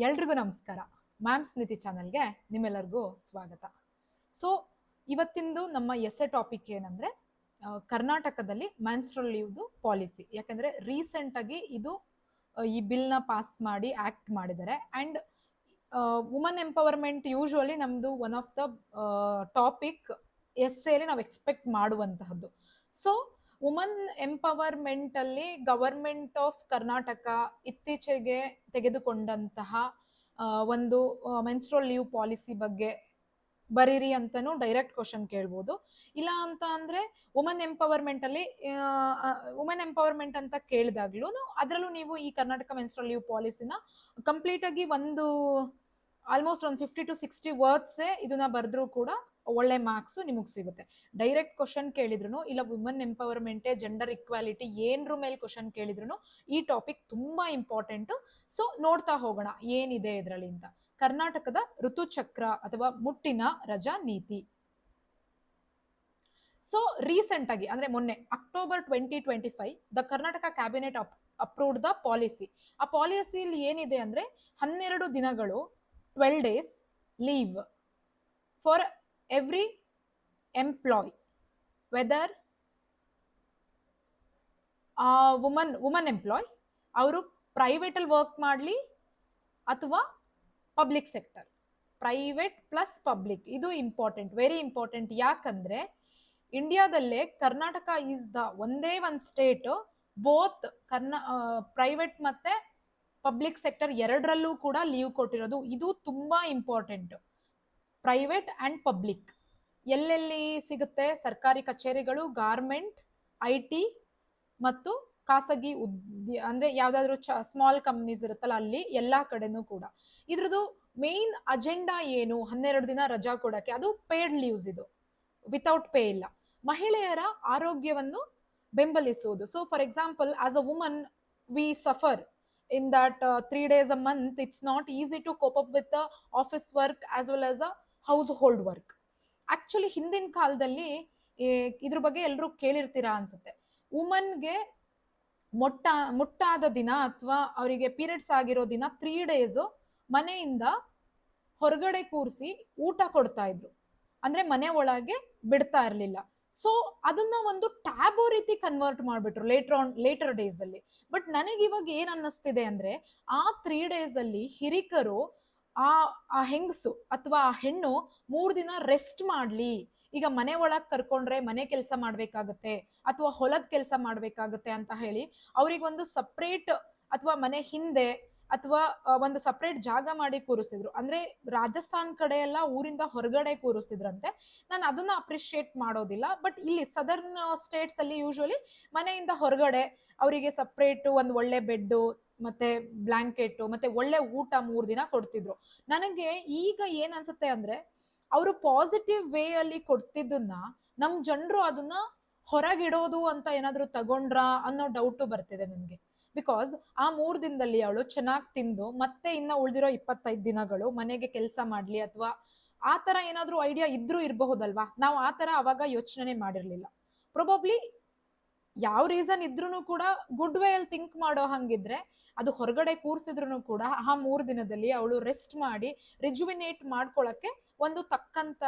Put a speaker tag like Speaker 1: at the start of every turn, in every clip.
Speaker 1: ಎಲ್ರಿಗೂ ನಮಸ್ಕಾರ. ಮ್ಯಾಮ್ಸ್ ನೀತಿ ಚಾನೆಲ್ಗೆ ನಿಮ್ಮೆಲ್ಲರಿಗೂ ಸ್ವಾಗತ. ಸೊ ಇವತ್ತಿಂದು ನಮ್ಮ ಎಸ್ಸೆ ಟಾಪಿಕ್ ಏನಂದ್ರೆ ಕರ್ನಾಟಕದಲ್ಲಿ ಮೆನ್ಸ್ಟ್ರುಯಲ್ ಲೀವ್ದು ಪಾಲಿಸಿ. ಯಾಕಂದ್ರೆ ರೀಸೆಂಟ್ ಆಗಿ ಇದು ಈ ಬಿಲ್ನ ಪಾಸ್ ಮಾಡಿ ಆಕ್ಟ್ ಮಾಡಿದ್ದಾರೆ. ಅಂಡ್ ವುಮನ್ ಎಂಪವರ್ಮೆಂಟ್ ಯೂಶುವಲಿ ನಮ್ದು ಒನ್ ಆಫ್ ದ ಟಾಪಿಕ್ ಎಸ್ಸೆಲಿ ನಾವು ಎಕ್ಸ್ಪೆಕ್ಟ್ ಮಾಡುವಂತಹದ್ದು. ಸೊ ವುಮನ್ ಎಂಪವರ್ಮೆಂಟ್ ಅಲ್ಲಿ ಗವರ್ಮೆಂಟ್ ಆಫ್ ಕರ್ನಾಟಕ ಇತ್ತೀಚೆಗೆ ತೆಗೆದುಕೊಂಡಂತಹ ಒಂದು ಮೆನ್ಸ್ಟ್ರುಯಲ್ ಲೀವ್ ಪಾಲಿಸಿ ಬಗ್ಗೆ ಬರೀರಿ ಅಂತಾನು ಡೈರೆಕ್ಟ್ ಕ್ವಶನ್ ಕೇಳ್ಬೋದು. ಇಲ್ಲ ಅಂತ ಅಂದ್ರೆ ವುಮನ್ ಎಂಪವರ್ಮೆಂಟ್ ಅಲ್ಲಿ ವುಮನ್ ಎಂಪವರ್ಮೆಂಟ್ ಅಂತ ಕೇಳಿದಾಗ್ಲೂ ಅದರಲ್ಲೂ ನೀವು ಈ ಕರ್ನಾಟಕ ಮೆನ್ಸ್ಟ್ರುಯಲ್ ಲೀವ್ ಪಾಲಿಸಿನ ಕಂಪ್ಲೀಟ್ ಆಗಿ ಒಂದು ಆಲ್ಮೋಸ್ಟ್ ಒಂದು 50 to 60 ವರ್ಡ್ಸ್ ಇದನ್ನ ಬರೆದ್ರೂ ಕೂಡ ಒಳ್ಳೆ ಮಾರ್ಕ್ಸ್ ನಿಮಗೆ ಸಿಗುತ್ತೆ. ಡೈರೆಕ್ಟ್ ಕ್ವಶನ್ ಕೇಳಿದ್ರು ಇಲ್ಲ ವುಮನ್ ಎಂಪವರ್ಮೆಂಟ್ ಜೆಂಡರ್ ಇಕ್ವಾಲಿಟಿ ಏನ್ರ ಮೇಲೆ ಕ್ವಶನ್ ಕೇಳಿದ್ರು ಈ ಟಾಪಿಕ್ ತುಂಬಾ ಇಂಪಾರ್ಟೆಂಟ್. ಸೊ ನೋಡ್ತಾ ಹೋಗೋಣ ಏನಿದೆ ಇದರಲ್ಲಿ ಅಂತ. ಕರ್ನಾಟಕದ ಋತುಚಕ್ರ ಅಥವಾ ಮುಟ್ಟಿನ ರಜಾ ನೀತಿ. ಸೊ ರೀಸೆಂಟ್ ಆಗಿ ಅಂದ್ರೆ ಮೊನ್ನೆ October 2025 the Karnataka cabinet approved the policy. ಆ ಪಾಲಿಸಿಯಲ್ಲಿ ಏನಿದೆ ಅಂದ್ರೆ 12 ದಿನಗಳು 12 days leave for every employee, whether woman employee ಅವರು ಪ್ರೈವೇಟ್ ಅಲ್ಲಿ ವರ್ಕ್ ಮಾಡಲಿ ಅಥವಾ public sector. Private plus public ಇದು ಇಂಪಾರ್ಟೆಂಟ್, ವೆರಿ ಇಂಪಾರ್ಟೆಂಟ್. ಯಾಕಂದ್ರೆ ಇಂಡಿಯಾದಲ್ಲೇ ಕರ್ನಾಟಕ ಈಸ್ ದ ಒಂದೇ ಒಂದು ಸ್ಟೇಟ್ ಬೋತ್ ಪ್ರೈವೇಟ್ ಮತ್ತೆ ಪಬ್ಲಿಕ್ ಸೆಕ್ಟರ್ ಎರಡರಲ್ಲೂ ಕೂಡ ಲೀವ್ ಕೊಟ್ಟಿರೋದು. ಇದು ತುಂಬಾ ಇಂಪಾರ್ಟೆಂಟ್. ಪ್ರೈವೇಟ್ ಅಂಡ್ ಪಬ್ಲಿಕ್ ಎಲ್ಲೆಲ್ಲಿ ಸಿಗುತ್ತೆ? ಸರ್ಕಾರಿ ಕಚೇರಿಗಳು, ಗಾರ್ಮೆಂಟ್, ಐಟಿ ಮತ್ತು ಖಾಸಗಿ ಅಂದ್ರೆ ಯಾವ್ದಾದ್ರು ಸ್ಮಾಲ್ ಕಂಪ್ನೀಸ್ ಇರುತ್ತಲ್ಲ ಅಲ್ಲಿ ಎಲ್ಲಾ ಕಡೆನೂ ಕೂಡ. ಇದ್ರದ್ದು ಮೇನ್ ಅಜೆಂಡಾ ಏನು? 12 ದಿನ ರಜಾ ಕೊಡಕ್ಕೆ. ಅದು ಪೇಡ್ ಲೀವ್ಸ್, ಇದು ವಿತೌಟ್ ಪೇ ಇಲ್ಲ. ಮಹಿಳೆಯರ ಆರೋಗ್ಯವನ್ನು ಬೆಂಬಲಿಸುವುದು. So for example as a woman we suffer in that 3 days a month. It's not easy to cope up with the office work as well as a household work. Actually ಹಿಂದಿನ ಕಾಲದಲ್ಲಿ ಇದ್ರ ಬಗ್ಗೆ ಎಲ್ಲರೂ ಕೇಳಿರ್ತೀರಾ ಅನ್ಸುತ್ತೆ. ವುಮನ್ಗೆ ಮುಟ್ಟಾದ ದಿನ ಅಥವಾ ಅವರಿಗೆ ಪೀರಿಯಡ್ಸ್ ಆಗಿರೋ ದಿನ 3 days ಮನೆಯಿಂದ ಹೊರಗಡೆ ಕೂರಿಸಿ ಊಟ ಕೊಡ್ತಾ ಇದ್ರು. ಅಂದ್ರೆ ಮನೆ ಒಳಗೆ ಬಿಡ್ತಾ ಇರ್ಲಿಲ್ಲ. ಸೊ ಅದನ್ನ ಒಂದು ಟ್ಯಾಬೋ ರೀತಿ ಕನ್ವರ್ಟ್ ಮಾಡ್ಬಿಟ್ರು ಲೇಟರ್ ಡೇಸ್ ಅಲ್ಲಿ. ಬಟ್ ನನಗೆ ಇವಾಗ ಏನ್ ಅನ್ನಿಸ್ತಿದೆ ಅಂದ್ರೆ ಆ 3 days ಅಲ್ಲಿ ಹಿರಿಕರು ಆ ಹೆಂಗಸು ಅಥವಾ ಆ ಹೆಣ್ಣು 3 ದಿನ ರೆಸ್ಟ್ ಮಾಡ್ಲಿ. ಈಗ ಮನೆ ಒಳಗ್ ಕರ್ಕೊಂಡ್ರೆ ಮನೆ ಕೆಲಸ ಮಾಡ್ಬೇಕಾಗತ್ತೆ ಅಥವಾ ಹೊಲದ ಕೆಲಸ ಮಾಡ್ಬೇಕಾಗತ್ತೆ ಅಂತ ಹೇಳಿ ಅವ್ರಿಗೊಂದು ಸಪ್ರೇಟ್ ಅಥವಾ ಮನೆ ಹಿಂದೆ ಅಥವಾ ಒಂದು ಸಪ್ರೇಟ್ ಜಾಗ ಮಾಡಿ ಕೂರಿಸ್ತಿದ್ರು. ಅಂದ್ರೆ ರಾಜಸ್ಥಾನ್ ಕಡೆ ಎಲ್ಲ ಊರಿಂದ ಹೊರಗಡೆ ಕೂರಿಸ್ತಿದ್ರಂತೆ. ನಾನು ಅದನ್ನ ಅಪ್ರಿಶಿಯೇಟ್ ಮಾಡೋದಿಲ್ಲ. ಬಟ್ ಇಲ್ಲಿ ಸದರ್ನ್ ಸ್ಟೇಟ್ಸ್ ಅಲ್ಲಿ ಯೂಶುವಲಿ ಮನೆಯಿಂದ ಹೊರಗಡೆ ಅವರಿಗೆ ಸಪ್ರೇಟ್ ಒಂದು ಒಳ್ಳೆ ಬೆಡ್ ಮತ್ತೆ ಬ್ಲಾಂಕೆಟ್ ಮತ್ತೆ ಒಳ್ಳೆ ಊಟ 3 ದಿನ ಕೊಡ್ತಿದ್ರು. ನನಗೆ ಈಗ ಏನ್ ಅನ್ಸುತ್ತೆ ಅಂದ್ರೆ ಅವರು ಪಾಸಿಟಿವ್ ವೇ ಅಲ್ಲಿ ಕೊಡ್ತಿದ್ದನ್ನ ನಮ್ ಜನರು ಅದನ್ನ ಹೊರಗಿಡೋದು ಅಂತ ಏನಾದ್ರು ತಗೊಂಡ್ರಾ ಅನ್ನೋ ಡೌಟು ಬರ್ತಿದೆ ನನ್ಗೆ. ಬಿಕಾಸ್ ಆ 3 ದಿನದಲ್ಲಿ ಅವಳು ಚೆನ್ನಾಗಿ ತಿಂದು ಮತ್ತೆ ಇನ್ನ ಉಳಿದಿರೋ 25 ದಿನಗಳು ಮನೆಗೆ ಕೆಲಸ ಮಾಡ್ಲಿ ಅಥವಾ ಆ ತರ ಏನಾದ್ರು ಐಡಿಯಾ ಇದ್ರೂ ಇರಬಹುದಲ್ವಾ? ನಾವು ಆ ತರ ಅವಾಗ ಯೋಚನೆ ಮಾಡಿರ್ಲಿಲ್ಲ. ಪ್ರೊಬಬ್ಲಿ ಯಾವ ರೀಸನ್ ಇದ್ರೂ ಕೂಡ ಗುಡ್ ವೇ ಅಲ್ಲಿ ಥಿಂಕ್ ಮಾಡೋ ಹಂಗಿದ್ರೆ ಅದು ಹೊರಗಡೆ ಕೂರ್ಸಿದ್ರು ಕೂಡ ಆ 3 ದಿನದಲ್ಲಿ ಅವಳು ರೆಸ್ಟ್ ಮಾಡಿ ರಿಜುವಿನೇಟ್ ಮಾಡ್ಕೊಳಕ್ಕೆ ಒಂದು ತಕ್ಕಂತ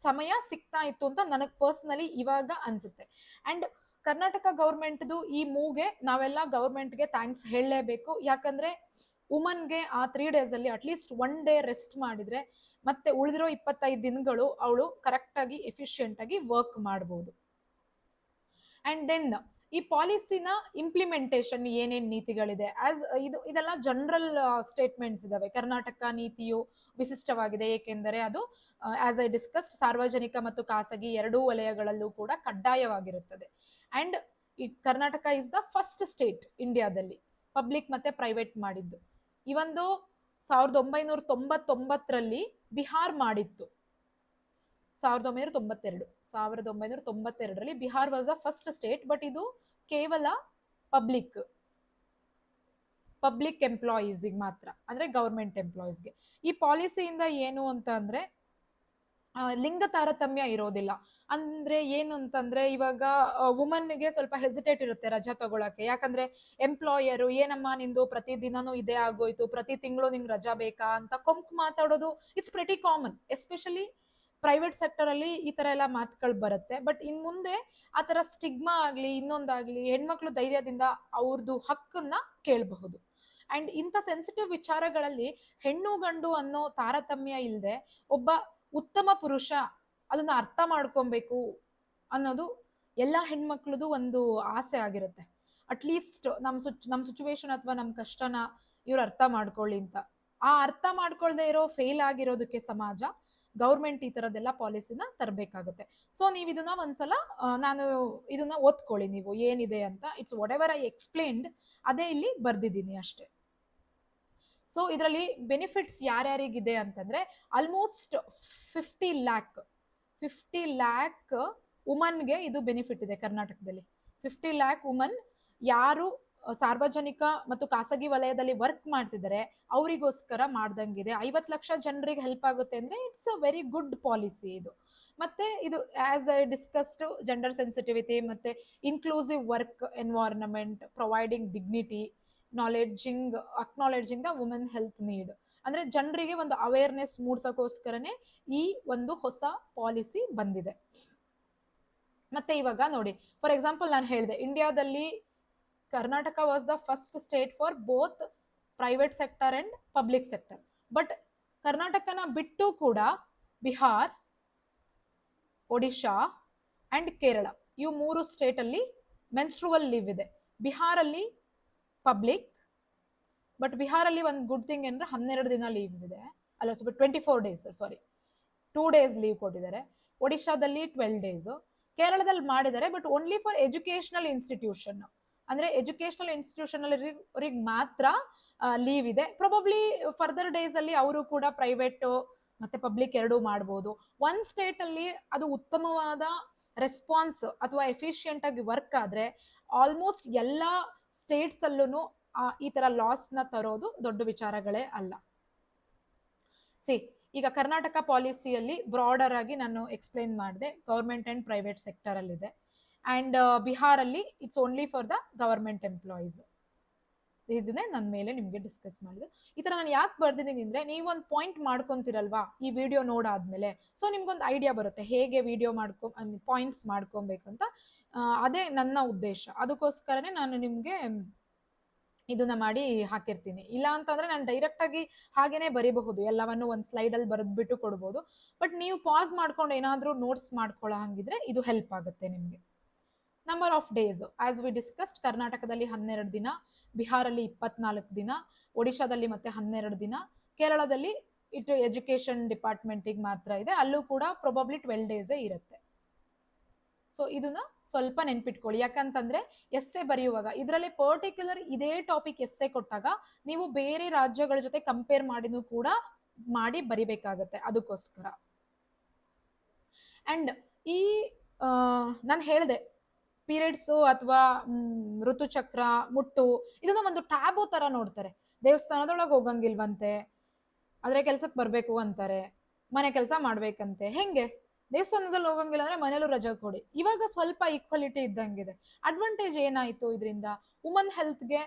Speaker 1: ಸಮಯ ಸಿಗ್ತಾ ಇತ್ತು ಅಂತ ನನಗ್ ಪರ್ಸನಲಿ ಇವಾಗ ಅನ್ಸುತ್ತೆ. ಅಂಡ್ ಕರ್ನಾಟಕ ಗೌರ್ಮೆಂಟ್ದು ಈ ಮೂವ್ಗೆ ನಾವೆಲ್ಲ ಗೌರ್ಮೆಂಟ್ಗೆ ಥ್ಯಾಂಕ್ಸ್ ಹೇಳಲೇಬೇಕು. ಯಾಕಂದ್ರೆ ವುಮನ್ಗೆ ಆ 3 days ಅಲ್ಲಿ ಅಟ್ಲೀಸ್ಟ್ 1 day ರೆಸ್ಟ್ ಮಾಡಿದ್ರೆ ಮತ್ತೆ ಉಳಿದಿರೋ 25 ದಿನಗಳು ಅವಳು ಕರೆಕ್ಟ್ ಆಗಿ ಎಫಿಷಿಯಂಟ್ ಆಗಿ ವರ್ಕ್ ಮಾಡಬಹುದು. ಅಂಡ್ ದೆನ್ ಈ ಪಾಲಿಸಿನ ಇಂಪ್ಲಿಮೆಂಟೇಷನ್ ಏನೇನ್ ನೀತಿಗಳಿದೆ ಇದೆಲ್ಲ ಜನರಲ್ ಸ್ಟೇಟ್ಮೆಂಟ್ಸ್ ಇದಾವೆ. ಕರ್ನಾಟಕ ನೀತಿಯು ವಿಶಿಷ್ಟವಾಗಿದೆ ಏಕೆಂದರೆ ಅದು ಆಸ್ ಐ ಡಿಸ್ಕಸ್ಡ್ ಸಾರ್ವಜನಿಕ ಮತ್ತು ಖಾಸಗಿ ಎರಡೂ ವಲಯಗಳಲ್ಲೂ ಕೂಡ ಕಡ್ಡಾಯವಾಗಿರುತ್ತದೆ. ಅಂಡ್ ಈ Karnataka is the first state ಇಂಡಿಯಾದಲ್ಲಿ ಪಬ್ಲಿಕ್ ಮತ್ತೆ ಪ್ರೈವೇಟ್ ಮಾಡಿದ್ದು. ಈ ಒಂದು 1999ರಲ್ಲಿ ಬಿಹಾರ್ ಮಾಡಿತ್ತು. 1992ರಲ್ಲಿ Bihar was the first state. But ಇದು ಕೇವಲ ಪಬ್ಲಿಕ್ ಎಂಪ್ಲಾಯೀಸ್ಗೆ ಮಾತ್ರ, ಅಂದ್ರೆ ಗವರ್ಮೆಂಟ್ ಎಂಪ್ಲಾಯೀಸ್ಗೆ. ಈ ಪಾಲಿಸಿಯಿಂದ ಏನು ಅಂತ ಅಂದ್ರೆ ಲಿಂಗ ತಾರತಮ್ಯ ಇರೋದಿಲ್ಲ. ಅಂದ್ರೆ ಏನು ಅಂತಂದ್ರೆ ಇವಾಗ ವುಮನ್‌ಗೆ ಸ್ವಲ್ಪ ಹೆಸಿಟೇಟ್ ಇರುತ್ತೆ ರಜಾ ತಗೊಳಕ್ಕೆ. ಯಾಕಂದ್ರೆ ಎಂಪ್ಲಾಯರು ಏನಮ್ಮ ನಿಂದು ಪ್ರತಿ ದಿನಾನೂ ಇದೇ ಆಗೋಯ್ತು, ಪ್ರತಿ ತಿಂಗಳು ನಿಂಗೆ ರಜಾ ಬೇಕಾ ಅಂತ ಕೊಂಕ್ ಮಾತಾಡೋದು it's pretty common. Especially private sector ಅಲ್ಲಿ ಈ ತರ ಎಲ್ಲ ಮಾತುಗಳು ಬರುತ್ತೆ. ಬಟ್ ಇನ್ ಮುಂದೆ ಆ ತರ ಸ್ಟಿಗ್ಮಾ ಆಗ್ಲಿ ಇನ್ನೊಂದಾಗ್ಲಿ ಹೆಣ್ಮಕ್ಳು ಧೈರ್ಯದಿಂದ ಅವ್ರದ್ದು ಹಕ್ಕನ್ನ ಕೇಳಬಹುದು. ಅಂಡ್ ಇಂಥ ಸೆನ್ಸಿಟಿವ್ ವಿಚಾರಗಳಲ್ಲಿ ಹೆಣ್ಣು ಗಂಡು ಅನ್ನೋ ತಾರತಮ್ಯ ಇಲ್ಲದೆ ಒಬ್ಬ ಉತ್ತಮ ಪುರುಷ ಅದನ್ನ ಅರ್ಥ ಮಾಡ್ಕೊಬೇಕು ಅನ್ನೋದು ಎಲ್ಲಾ ಹೆಣ್ಮಕ್ಳದು ಒಂದು ಆಸೆ ಆಗಿರುತ್ತೆ. ಅಟ್ಲೀಸ್ಟ್ ನಮ್ ಸಿಚುವೇಶನ್ ಅಥವಾ ನಮ್ ಕಷ್ಟನ ಇವ್ರು ಅರ್ಥ ಮಾಡ್ಕೊಳ್ಳಿ ಅಂತ. ಆ ಅರ್ಥ ಮಾಡ್ಕೊಳ್ದೆ ಇರೋ ಫೇಲ್ ಆಗಿರೋದಕ್ಕೆ ಸಮಾಜ ಗೌರ್ಮೆಂಟ್ ಈ ತರದೆಲ್ಲ ಪಾಲಿಸಿನ ತರಬೇಕಾಗುತ್ತೆ. ಸೊ ನೀವು ಇದನ್ನ ಒಂದ್ಸಲ ನಾನು ಇದನ್ನ ಓದ್ಕೊಳ್ಳಿ ನೀವು ಏನಿದೆ ಅಂತ. It's what ever I explained ಅದೇ ಇಲ್ಲಿ ಬರ್ದಿದ್ದೀನಿ ಅಷ್ಟೇ. ಸೊ ಇದರಲ್ಲಿ ಬೆನಿಫಿಟ್ಸ್ ಯಾರ್ಯಾರಿಗಿದೆ ಅಂತಂದ್ರೆ ಆಲ್ಮೋಸ್ಟ್ 50 ಲ್ಯಾಕ್ ವುಮನ್ಗೆ ಇದು ಬೆನಿಫಿಟ್ ಇದೆ ಕರ್ನಾಟಕದಲ್ಲಿ. 50 ಲ್ಯಾಕ್ ವುಮನ್ ಯಾರು ಸಾರ್ವಜನಿಕ ಮತ್ತು ಖಾಸಗಿ ವಲಯದಲ್ಲಿ ವರ್ಕ್ ಮಾಡ್ತಿದ್ದಾರೆ ಅವರಿಗೋಸ್ಕರ ಮಾಡ್ದಂಗಿದೆ. 50 ಲಕ್ಷ ಜನರಿಗೆ ಹೆಲ್ಪ್ ಆಗುತ್ತೆ ಅಂದ್ರೆ it's a very good policy ಇದು. ಮತ್ತೆ ಇದು as I discussed gender sensitivity ಮತ್ತೆ inclusive work environment providing dignity acknowledging the women health need. ಅಂದ್ರೆ ಜನರಿಗೆ ಒಂದು ಅವೇರ್ನೆಸ್ ಮೂಡ್ಸೋಕೋಸ್ಕರನೇ ಈ ಒಂದು ಹೊಸ ಪಾಲಿಸಿ ಬಂದಿದೆ. ಮತ್ತೆ ಇವಾಗ ನೋಡಿ, ಫಾರ್ ಎಕ್ಸಾಂಪಲ್ ನಾನು ಹೇಳಿದೆ ಇಂಡಿಯಾದಲ್ಲಿ Karnataka was the first state for both private sector and public sector. But ಕರ್ನಾಟಕನ ಬಿಟ್ಟು ಕೂಡ ಬಿಹಾರ್, ಒಡಿಶಾ ಅಂಡ್ ಕೇರಳ ಇವು 3 ಸ್ಟೇಟ್ ಅಲ್ಲಿ ಮೆನ್ಸ್ಟ್ರುವಲ್ ಲೀವ್ ಇದೆ. ಬಿಹಾರಲ್ಲಿ ಪಬ್ಲಿಕ್, ಬಟ್ ಬಿಹಾರಲ್ಲಿ ಒಂದು ಗುಡ್ ಥಿಂಗ್ ಅಂದ್ರೆ 12 ದಿನ ಲೀವ್ಸ್ ಇದೆ. ಅಲ್ಲ 24 ಡೇಸ್, ಸಾರಿ 2 ಡೇಸ್ ಲೀವ್ ಕೊಟ್ಟಿದ್ದಾರೆ. ಒಡಿಶಾದಲ್ಲಿ 12 ಡೇಸ್. ಕೇರಳದಲ್ಲಿ ಮಾಡಿದ್ದಾರೆ but only for educational institution. ಅಂದ್ರೆ ಎಜುಕೇಶನಲ್ ಇನ್ಸ್ಟಿಟ್ಯೂಷನ್ ಅಲ್ಲಿ ಮಾತ್ರ ಲೀವ್ ಇದೆ. ಪ್ರೊಬಬ್ಲಿ ಫರ್ದರ್ ಡೇಸ್ ಅಲ್ಲಿ ಅವರು ಕೂಡ ಪ್ರೈವೇಟ್ ಮತ್ತೆ ಪಬ್ಲಿಕ್ ಎರಡೂ ಮಾಡಬಹುದು. ಒಂದ್ ಸ್ಟೇಟ್ ಅಲ್ಲಿ ಅದು ಉತ್ತಮವಾದ ರೆಸ್ಪಾನ್ಸ್ ಅಥವಾ ಎಫಿಷಿಯಂಟ್ ಆಗಿ ವರ್ಕ್ ಆದ್ರೆ ಆಲ್ಮೋಸ್ಟ್ ಎಲ್ಲಾ ಸ್ಟೇಟ್ಸ್ ಅಲ್ಲೂ ಈ ತರ ಲಾಸ್ ನ ತರೋದು ದೊಡ್ಡ ವಿಚಾರಗಳೇ ಅಲ್ಲ. ಸಿ ಈಗ ಕರ್ನಾಟಕ ಪಾಲಿಸಿಯಲ್ಲಿ ಬ್ರಾಡರ್ ಆಗಿ ನಾನು ಎಕ್ಸ್ಪ್ಲೈನ್ ಮಾಡಿದೆ, ಗವರ್ಮೆಂಟ್ ಅಂಡ್ ಪ್ರೈವೇಟ್ ಸೆಕ್ಟರ್ ಅಲ್ಲಿ ಇದೆ. ಅಂಡ್ ಬಿಹಾರಲ್ಲಿ it's only for the government employees. ಇದನ್ನೇ ನನ್ನ ಮೇಲೆ ನಿಮ್ಗೆ ಡಿಸ್ಕಸ್ ಮಾಡಿದೆ. ಈ ತರ ನಾನು ಯಾಕೆ ಬರ್ದಿದ್ದೀನಿ ಅಂದ್ರೆ ನೀವೊಂದು ಪಾಯಿಂಟ್ ಮಾಡ್ಕೊಂತೀರಲ್ವಾ ಈ ವಿಡಿಯೋ ನೋಡಾದ್ಮೇಲೆ, ಸೊ ನಿಮ್ಗೊಂದು ಐಡಿಯಾ ಬರುತ್ತೆ ಹೇಗೆ ವಿಡಿಯೋ ಪಾಯಿಂಟ್ಸ್ ಮಾಡ್ಕೊಬೇಕಂತ. ಅದೇ ನನ್ನ ಉದ್ದೇಶ. ಅದಕ್ಕೋಸ್ಕರನೇ ನಾನು ನಿಮ್ಗೆ ಇದನ್ನ ಮಾಡಿ ಹಾಕಿರ್ತೀನಿ. ಇಲ್ಲ ಅಂತಂದ್ರೆ ನಾನು ಡೈರೆಕ್ಟ್ ಆಗಿ ಹಾಗೇನೆ ಬರೀಬಹುದು, ಎಲ್ಲವನ್ನು ಒಂದು ಸ್ಲೈಡ್ ಅಲ್ಲಿ ಬರೆದ್ಬಿಟ್ಟು ಕೊಡ್ಬೋದು. ಬಟ್ ನೀವು ಪಾಸ್ ಮಾಡ್ಕೊಂಡು ಏನಾದ್ರೂ ನೋಟ್ಸ್ ಮಾಡ್ಕೊಳ್ಳೋ ಹಂಗಿದ್ರೆ ಇದು ಹೆಲ್ಪ್ ಆಗುತ್ತೆ ನಿಮ್ಗೆ. Number of days as we discussed, ಕರ್ನಾಟಕದಲ್ಲಿ 12 ದಿನ, ಬಿಹಾರಲ್ಲಿ 24 ದಿನ, ಒಡಿಶಾದಲ್ಲಿ ಮತ್ತೆ 12 ದಿನ, ಕೇರಳದಲ್ಲಿ ಇಟ್ಟು ಎಜುಕೇಶನ್ ಡಿಪಾರ್ಟ್ಮೆಂಟಿಗೆ ಮಾತ್ರ ಇದೆ, ಅಲ್ಲೂ ಕೂಡ ಪ್ರೊಬಬ್ಲಿ 12 ಡೇಸೇ ಇರುತ್ತೆ. ಸೊ ಇದನ್ನ ಸ್ವಲ್ಪ ನೆನ್ಪಿಟ್ಕೊಳ್ಳಿ. ಯಾಕಂತಂದ್ರೆ ಎಸ್ಸೆ ಬರೆಯುವಾಗ ಇದರಲ್ಲಿ ಪರ್ಟಿಕ್ಯುಲರ್ ಇದೇ ಟಾಪಿಕ್ ಎಸ್ಸೆ ಕೊಟ್ಟಾಗ ನೀವು ಬೇರೆ ರಾಜ್ಯಗಳ ಜೊತೆ ಕಂಪೇರ್ ಮಾಡಿನೂ ಕೂಡ ಮಾಡಿ ಬರಿಬೇಕಾಗತ್ತೆ. ಅದಕ್ಕೋಸ್ಕರ ಅಂಡ್ ಈ ನಾನು ಹೇಳಿದೆ ಪೀರಿಯಡ್ಸ್ ಅಥವಾ ಋತುಚಕ್ರ, ಮುಟ್ಟು ಇದನ್ನ ಒಂದು ಟ್ಯಾಬು ತರ ನೋಡ್ತಾರೆ. ದೇವಸ್ಥಾನದೊಳಗೆ ಹೋಗಂಗಿಲ್ವಂತೆ, ಆದ್ರೆ ಕೆಲ್ಸಕ್ಕೆ ಬರ್ಬೇಕು ಅಂತಾರೆ, ಮನೆ ಕೆಲಸ ಮಾಡ್ಬೇಕಂತೆ. ಹೆಂಗೆ ದೇವಸ್ಥಾನದಲ್ಲಿ ಹೋಗಂಗಿಲ್ಲ ಅಂದ್ರೆ ಮನೇಲೂ ರಜಾ ಕೊಡಿ. ಇವಾಗ ಸ್ವಲ್ಪ ಈಕ್ವಾಲಿಟಿ ಇದ್ದಂಗಿದೆ. ಅಡ್ವಾಂಟೇಜ್ ಏನಾಯ್ತು ಇದರಿಂದ? ವುಮನ್ ಹೆಲ್ತ್ಗೆ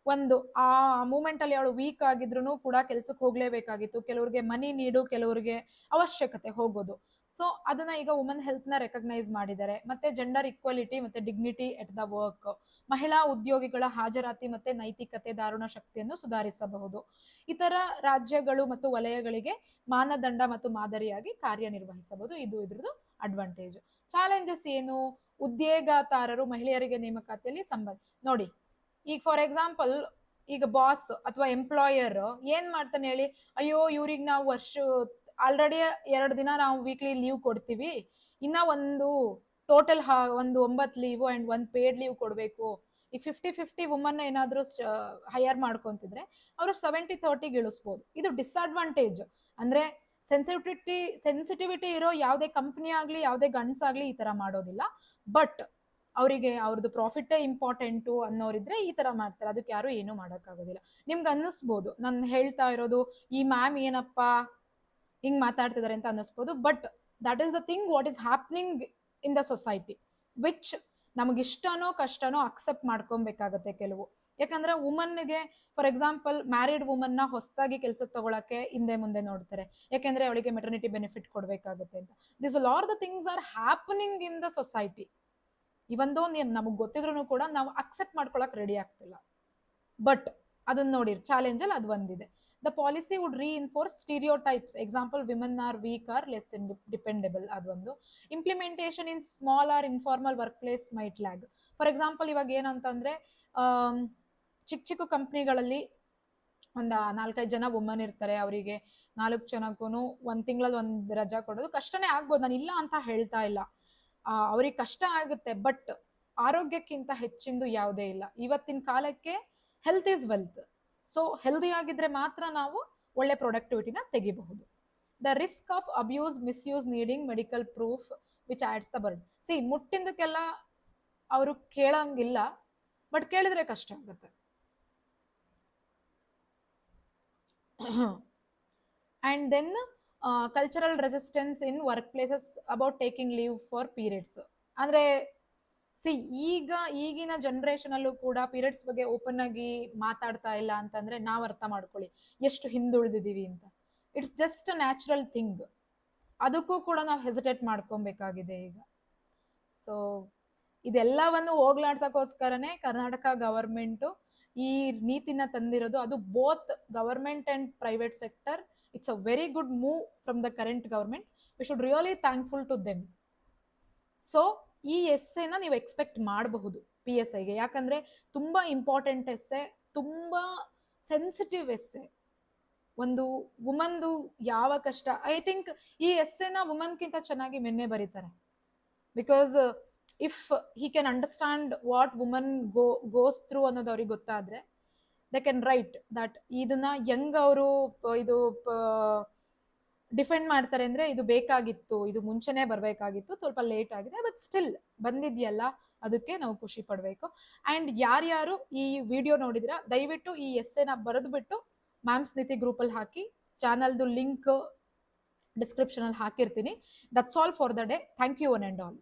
Speaker 1: ಒಂದು ಆ ಮೂಮೆಂಟ್ ಅಲ್ಲಿ ಅವಳು ವೀಕ್ ಆಗಿದ್ರು ಕೂಡ ಕೆಲ್ಸಕ್ಕೆ ಹೋಗ್ಲೇಬೇಕಾಗಿತ್ತು. ಕೆಲವ್ರಿಗೆ ಮನಿ ನೀಡು, ಕೆಲವ್ರಿಗೆ ಅವಶ್ಯಕತೆ ಹೋಗೋದು. ಸೊ ಅದನ್ನ ಈಗ ವುಮನ್ ಹೆಲ್ತ್ ನ ರೆಕಗ್ನೈಸ್ ಮಾಡಿದ್ದಾರೆ. ಮತ್ತೆ ಜೆಂಡರ್ ಇಕ್ವಾಲಿಟಿ ಮತ್ತೆ ಡಿಗ್ನಿಟಿ ಎಟ್ ದ ವರ್ಕ್, ಮಹಿಳಾ ಉದ್ಯೋಗಿಗಳ ಹಾಜರಾತಿ ಮತ್ತೆ ನೈತಿಕತೆ ಧಾರಣ ಶಕ್ತಿಯನ್ನು ಸುಧಾರಿಸಬಹುದು. ಇತರ ರಾಜ್ಯಗಳು ಮತ್ತು ವಲಯಗಳಿಗೆ ಮಾನದಂಡ ಮತ್ತು ಮಾದರಿಯಾಗಿ ಕಾರ್ಯನಿರ್ವಹಿಸಬಹುದು. ಇದು ಇದ್ರದ್ದು ಅಡ್ವಾಂಟೇಜ್. ಚಾಲೆಂಜಸ್ ಏನು? ಉದ್ಯೋಗದಾತರು ಮಹಿಳೆಯರಿಗೆ ನೇಮಕಾತಿಯಲ್ಲಿ ನೋಡಿ, ಈಗ ಫಾರ್ ಎಕ್ಸಾಂಪಲ್ ಈಗ ಬಾಸ್ ಅಥವಾ ಎಂಪ್ಲಾಯರ್ ಏನ್ ಮಾಡ್ತಾನೆ ಹೇಳಿ, ಅಯ್ಯೋ ಇವ್ರಿಗೆ ನಾವು ಆಲ್ರೆಡಿ 2 ದಿನ ನಾವು ವೀಕ್ಲಿ ಲೀವ್ ಕೊಡ್ತೀವಿ, ಇನ್ನ ಟೋಟಲ್ ಒಂದು 9 ಲೀವ್ ಅಂಡ್ 1 ಪೇಡ್ ಲೀವ್ ಕೊಡ್ಬೇಕು. ಈಗ 50-50 ವುಮನ್ ಏನಾದ್ರು ಹೈಯರ್ ಮಾಡ್ಕೊಂತಿದ್ರೆ ಅವರು 70-30 ಇಳಿಸ್ಬೋದು. ಇದು ಡಿಸ್ಅಡ್ವಾಂಟೇಜ್. ಅಂದ್ರೆ ಸೆನ್ಸಿಟಿವಿಟಿ ಇರೋ ಯಾವುದೇ ಕಂಪನಿ ಆಗ್ಲಿ ಯಾವುದೇ ಗಂಡ್ಸ್ ಆಗ್ಲಿ ಈ ತರ ಮಾಡೋದಿಲ್ಲ. ಬಟ್ ಅವರಿಗೆ ಅವ್ರದ್ದು ಪ್ರಾಫಿಟೇ ಇಂಪಾರ್ಟೆಂಟು ಅನ್ನೋರಿದ್ರೆ ಈ ತರ ಮಾಡ್ತಾರೆ. ಅದಕ್ಕೆ ಯಾರು ಏನು ಮಾಡೋಕ್ಕಾಗೋದಿಲ್ಲ. ನಿಮ್ಗೆ ಅನ್ನಿಸ್ಬೋದು ನಾನು ಹೇಳ್ತಾ ಇರೋದು ಈ ಮ್ಯಾಮ್ ಏನಪ್ಪಾ ಹಿಂಗ್ ಮಾತಾಡ್ತಿದಾರೆ ಅಂತ ಅನ್ನಿಸ್ಬೋದು. But that is the thing what is happening in the society, which ನಮಗಿಷ್ಟನೋ ಕಷ್ಟನೋ ಅಕ್ಸೆಪ್ಟ್ ಮಾಡ್ಕೊಬೇಕಾಗತ್ತೆ ಕೆಲವು. ಯಾಕಂದ್ರೆ ವುಮನ್ಗೆ ಫಾರ್ ಎಕ್ಸಾಂಪಲ್ ಮ್ಯಾರಿಡ್ ವುಮನ್ ನ ಹೊಸದಾಗಿ ಕೆಲ್ಸಕ್ಕೆ ತಗೊಳಕ್ಕೆ ಹಿಂದೆ ಮುಂದೆ ನೋಡ್ತಾರೆ, ಯಾಕೆಂದ್ರೆ ಅವಳಿಗೆ ಮೆಟರ್ನಿಟಿ ಬೆನಿಫಿಟ್ ಕೊಡ್ಬೇಕಾಗುತ್ತೆ ಅಂತ. This all the things are happening in the society. ಇವೊಂದು ನಮಗ್ ಗೊತ್ತಿದ್ರು ಕೂಡ ನಾವು ಅಕ್ಸೆಪ್ಟ್ ಮಾಡ್ಕೊಳಕ್ ರೆಡಿ ಆಗ್ತಿಲ್ಲ. ಬಟ್ ಅದನ್ನ ನೋಡಿ ಚಾಲೆಂಜ್ ಅಲ್ಲಿ ಅದು ಒಂದಿದೆ. The policy would reinforce stereotypes, example women are weak or less dependable, ಅದೊಂದು. Implementation in small or informal work place might lag. For example ಇವಾಗ ಏನಂತಂದ್ರೆ ಚಿಕ್ಕ ಚಿಕ್ಕ ಕಂಪ್ನಿಗಳಲ್ಲಿ ಒಂದ್ 4-5 ಜನ ವುಮನ್ ಇರ್ತಾರೆ, ಅವರಿಗೆ 4 ಜನಕ್ಕೂ ಒಂದ್ ತಿಂಗಳಲ್ಲಿ ಒಂದ್ ರಜಾ ಕೊಡೋದು ಕಷ್ಟನೇ ಆಗ್ಬೋದು, ನಾನು ಇಲ್ಲ ಅಂತ ಹೇಳ್ತಾ ಇಲ್ಲ. ಅವ್ರಿಗೆ ಕಷ್ಟ ಆಗುತ್ತೆ, ಬಟ್ ಆರೋಗ್ಯಕ್ಕಿಂತ ಹೆಚ್ಚಿಂದು ಯಾವುದೇ ಇಲ್ಲ. ಇವತ್ತಿನ ಕಾಲಕ್ಕೆ health is wealth. So healthy ಆಗಿದ್ರೆ ಮಾತ್ರ ನಾವು ಒಳ್ಳೆ ಪ್ರೊಡಕ್ಟಿವಿಟಿನ ತೆಗಿಬಹುದು. The risk of abuse misuse needing medical proof which adds the burden. See ಮುಟ್ಟಿಂದಕ್ಕೆಲ್ಲ ಅವರು ಕೇಳಂಗಿಲ್ಲ, ಬಟ್ ಕೇಳಿದ್ರೆ ಕಷ್ಟ ಆಗುತ್ತೆ. And then cultural resistance in work places about taking leave for periods. ಅಂದ್ರೆ ಸಿ ಈಗಿನ ಜನರೇಷನ್ ಅಲ್ಲೂ ಕೂಡ ಪೀರಿಯಡ್ಸ್ ಬಗ್ಗೆ ಓಪನ್ ಆಗಿ ಮಾತಾಡ್ತಾ ಇಲ್ಲ ಅಂತಂದ್ರೆ ನಾವ್ ಅರ್ಥ ಮಾಡ್ಕೊಳ್ಳಿ ಎಷ್ಟು ಹಿಂದುಳಿದಿದೀವಿ ಅಂತ. It's just a natural thing. ಅದಕ್ಕೂ ಕೂಡ ನಾವು ಹೆಸಿಟೇಟ್ ಮಾಡ್ಕೊಬೇಕಾಗಿದೆ ಈಗ. ಸೊ ಇದೆಲ್ಲವನ್ನು ಹೋಗ್ಲಾಡ್ಸಕ್ಕೋಸ್ಕರನೇ ಕರ್ನಾಟಕ ಗವರ್ಮೆಂಟ್ ಈ ನೀತಿನ ತಂದಿರೋದು. ಅದು both government and private sector. It's a very good move from the current government. We should really thankful to them. So ಈ ಎಸ್ಸೆನ ನೀವು ಎಕ್ಸ್ಪೆಕ್ಟ್ ಮಾಡಬಹುದು PSIಗೆ, ಯಾಕಂದ್ರೆ ತುಂಬಾ ಇಂಪಾರ್ಟೆಂಟ್ ಎಸ್ಸೆ, ತುಂಬಾ ಸೆನ್ಸಿಟಿವ್ ಎಸ್ಸೆ. ಒಂದು ವುಮನ್ದು ಯಾವ ಕಷ್ಟ, ಐ ಥಿಂಕ್ ಈ ಎಸ್ಸೆನ ವುಮನ್ಗಿಂತ ಚೆನ್ನಾಗಿ ಮೆನ್ನೆ ಬರೀತಾರೆ. Because if he can understand what woman goes through ಅನ್ನೋದು ಅವ್ರಿಗೆ ಗೊತ್ತಾದ್ರೆ ದೇ ಕ್ಯಾನ್ ರೈಟ್ ದಟ್ ಇದನ್ನ ಹೆಂಗ್ ಅವರು ಇದು ಡಿಫೆಂಡ್ ಮಾಡ್ತಾರೆ ಅಂದ್ರೆ ಇದು ಬೇಕಾಗಿತ್ತು, ಇದು ಮುಂಚೆನೆ ಬರ್ಬೇಕಾಗಿತ್ತು, ಸ್ವಲ್ಪ ಲೇಟ್ ಆಗಿದೆ, ಬಟ್ ಸ್ಟಿಲ್ ಬಂದಿದ್ಯಲ್ಲ, ಅದಕ್ಕೆ ನಾವು ಖುಷಿ ಪಡ್ಬೇಕು. ಅಂಡ್ ಯಾರ್ಯಾರು ಈ ವಿಡಿಯೋ ನೋಡಿದ್ರ ದಯವಿಟ್ಟು ಈ ಎಸ್ಸೆನ ಬರೆದ್ಬಿಟ್ಟು ಮ್ಯಾಮ್ಸ್ ನೀತಿ ಗ್ರೂಪ್ ಅಲ್ಲಿ ಹಾಕಿ, ಚಾನಲ್ದು ಲಿಂಕ್ ಡಿಸ್ಕ್ರಿಪ್ಷನ್ ಅಲ್ಲಿ ಹಾಕಿರ್ತೀನಿ. That's all for the day. Thank you one and all.